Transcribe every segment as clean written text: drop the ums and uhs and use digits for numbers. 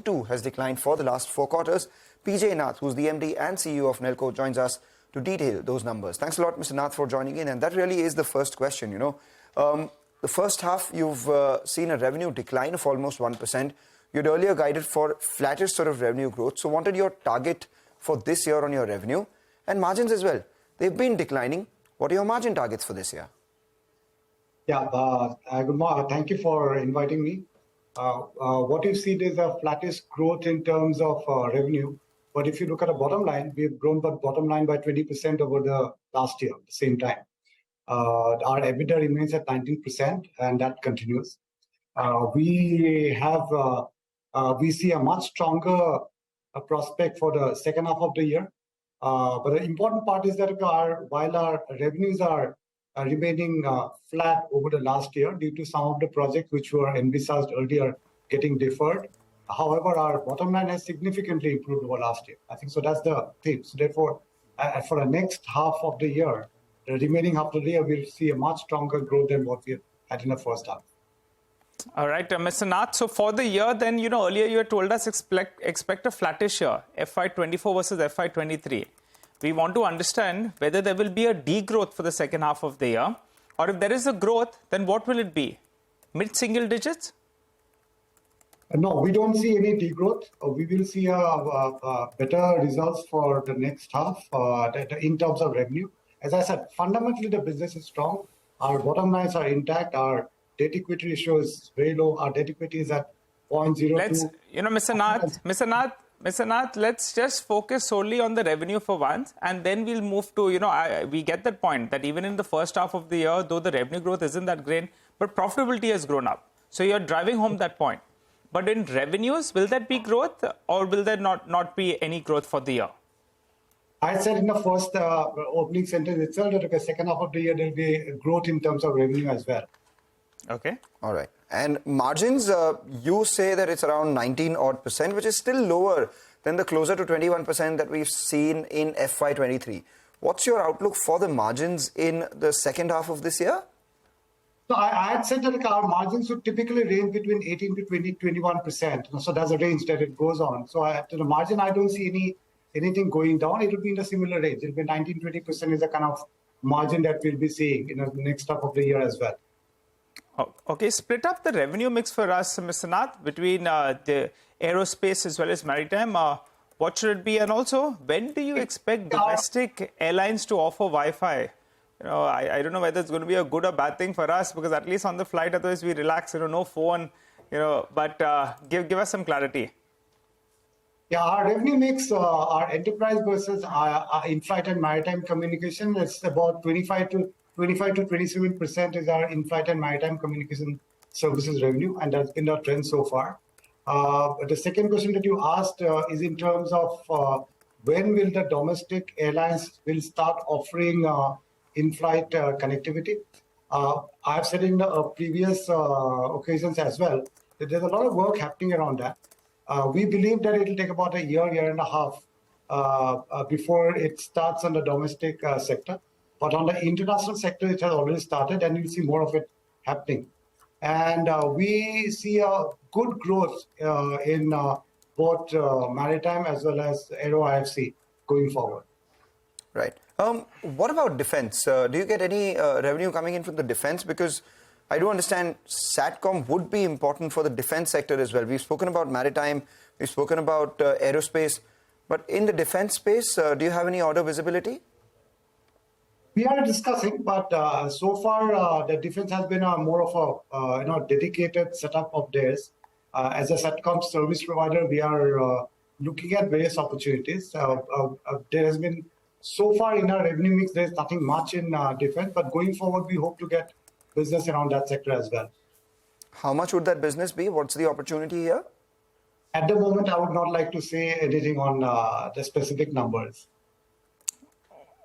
too has declined for the last 4 quarters. PJ Nath, who's the MD and CEO of Nelco, joins us to detail those numbers. Thanks a lot, Mr. Nath, for joining in. And that really is the first question, the first half, you've seen a revenue decline of almost 1%. You'd earlier guided for flattish sort of revenue growth. So wanted your target for this year on your revenue and margins as well. They've been declining. What are your margin targets for this year? Yeah, good morning. Thank you for inviting me. What you see is a flattish growth in terms of revenue. But if you look at the bottom line, we've grown the bottom line by 20% over the last year, at the same time. Our EBITDA remains at 19%, and that continues. We see a much stronger prospect for the second half of the year. But the important part is that while our revenues are remaining flat over the last year due to some of the projects which were envisaged earlier getting deferred, however, our bottom line has significantly improved over last year. I think so. That's the theme. So therefore, for the next half of the year, the remaining half of the year, we'll see a much stronger growth than what we had in the first half. All right, Mr. Nath. So for the year, then, earlier you had told us expect a flattish year, FY24 versus FY23. We want to understand whether there will be a degrowth for the second half of the year, or if there is a growth, then what will it be? Mid-single digits? No, we don't see any degrowth. We will see better results for the next half in terms of revenue. As I said, fundamentally, the business is strong. Our bottom lines are intact. Our debt equity ratio is very low. Our debt equity is at 0.02. Mr. Nath, let's just focus solely on the revenue for once, and then we'll move to, we get that point that even in the first half of the year, though the revenue growth isn't that great, but profitability has grown up. So you're driving home that point. But in revenues, will that be growth, or will there not be any growth for the year? I said in the first opening sentence itself that the second half of the year, there will be growth in terms of revenue as well. Okay. All right. And margins, you say that it's around 19%, which is still lower than the closer to 21% that we've seen in FY23. What's your outlook for the margins in the second half of this year? So I had said that our margins would typically range between 18 to 21%. So that's a range that it goes on. So to the margin, I don't see anything going down. It will be in a similar range. It will be 19-20% is the kind of margin that we'll be seeing in the next half of the year as well. Okay, split up the revenue mix for us, Mr. Nath, between the aerospace as well as maritime. What should it be? And also, when do you expect domestic airlines to offer Wi-Fi? I don't know whether it's going to be a good or bad thing for us, because at least on the flight, otherwise we relax, no phone, but give us some clarity. Yeah, our revenue mix, our enterprise versus our in-flight and maritime communication, it's about 25 to 27% is our in-flight and maritime communication services revenue, and that's been our trend so far. The second question that you asked is in terms of when will the domestic airlines will start offering in-flight connectivity. I've said in the previous occasions as well that there's a lot of work happening around that. We believe that it will take about a year and a half before it starts on the domestic sector. But on the international sector, it has already started, and you'll see more of it happening. And we see a good growth in both maritime as well as aero IFC going forward. Right. What about defense? Do you get any revenue coming in from the defense? Because I do understand SATCOM would be important for the defense sector as well. We've spoken about maritime, we've spoken about aerospace, but in the defense space, do you have any order visibility? We are discussing, but so far the defense has been more of a dedicated setup of theirs. As a SATCOM service provider, we are looking at various opportunities. There has been, so far in our revenue mix, there's nothing much in defense, but going forward, we hope to get business around that sector as well. How much would that business be? What's the opportunity here? At the moment, I would not like to say anything on the specific numbers.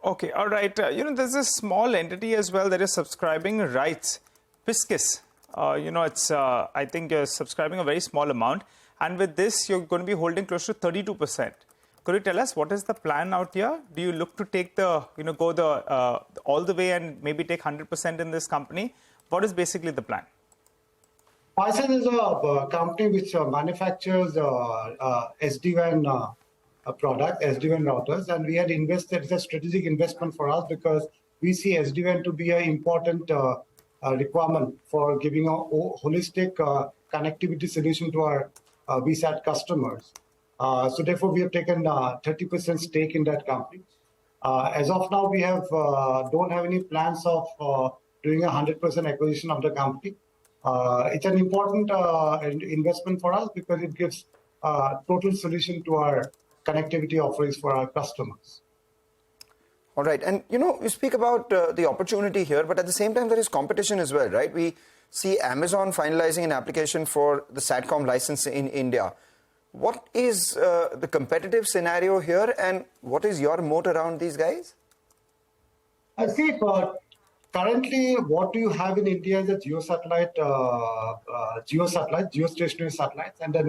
Okay, all right. There's a small entity as well that is subscribing rights, Piscis. It's I think you're subscribing a very small amount, and with this, you're going to be holding close to 32%. Could you tell us what is the plan out here? Do you look to take go all the way and maybe take 100% in this company? What is basically the plan? Ficent is a company which manufactures SD-WAN product, SD-WAN routers, and we had invested. It's a strategic investment for us because we see SD-WAN to be an important requirement for giving a holistic connectivity solution to our VSAT customers. So therefore, we have taken 30% stake in that company. As of now, we have don't have any plans of doing a 100% acquisition of the company. It's an important investment for us because it gives total solution to our connectivity offerings for our customers. All right. And, you speak about the opportunity here, but at the same time, there is competition as well, right? We see Amazon finalizing an application for the SATCOM license in India. What is the competitive scenario here, and what is your moat around these guys? I see. Currently, what you have in India is a geostationary satellites, and the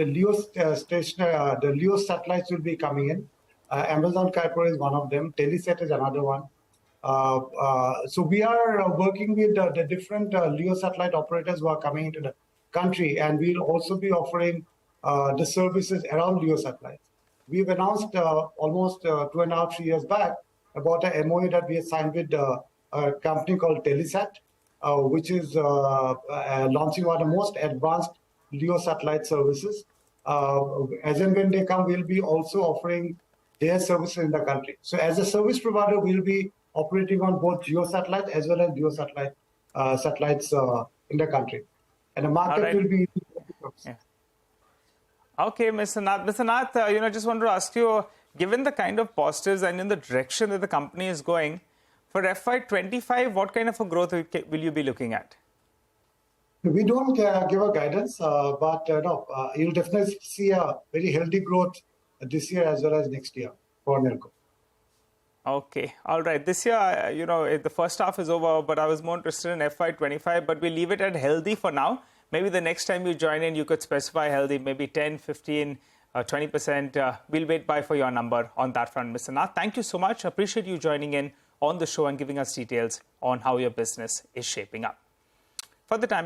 LEO satellites will be coming in. Amazon Kuiper is one of them. Telesat is another one. So we are working with the different LEO satellite operators who are coming into the country, and we'll also be offering the services around LEO satellites. We've announced almost 2.5, 3 years back about a MOU that we have signed with a company called Telesat, which is launching one of the most advanced LEO satellite services. As and when they come, we'll be also offering their services in the country. So as a service provider, we'll be operating on both geo satellites as well as LEO satellites in the country. And the market will be... Yeah. Okay, Mr. Nath. Mr. Nath, just want to ask you, given the kind of positives and in the direction that the company is going, for FY25, what kind of a growth will you be looking at? We don't give a guidance, but you'll definitely see a very healthy growth this year as well as next year for Nelco. Okay, all right. This year, the first half is over, but I was more interested in FY25, but we'll leave it at healthy for now. Maybe the next time you join in, you could specify healthy, maybe 10, 15, 20%. We'll wait for your number on that front, Mr. Nath. Thank you so much. Appreciate you joining in on the show and giving us details on how your business is shaping up. For the time being,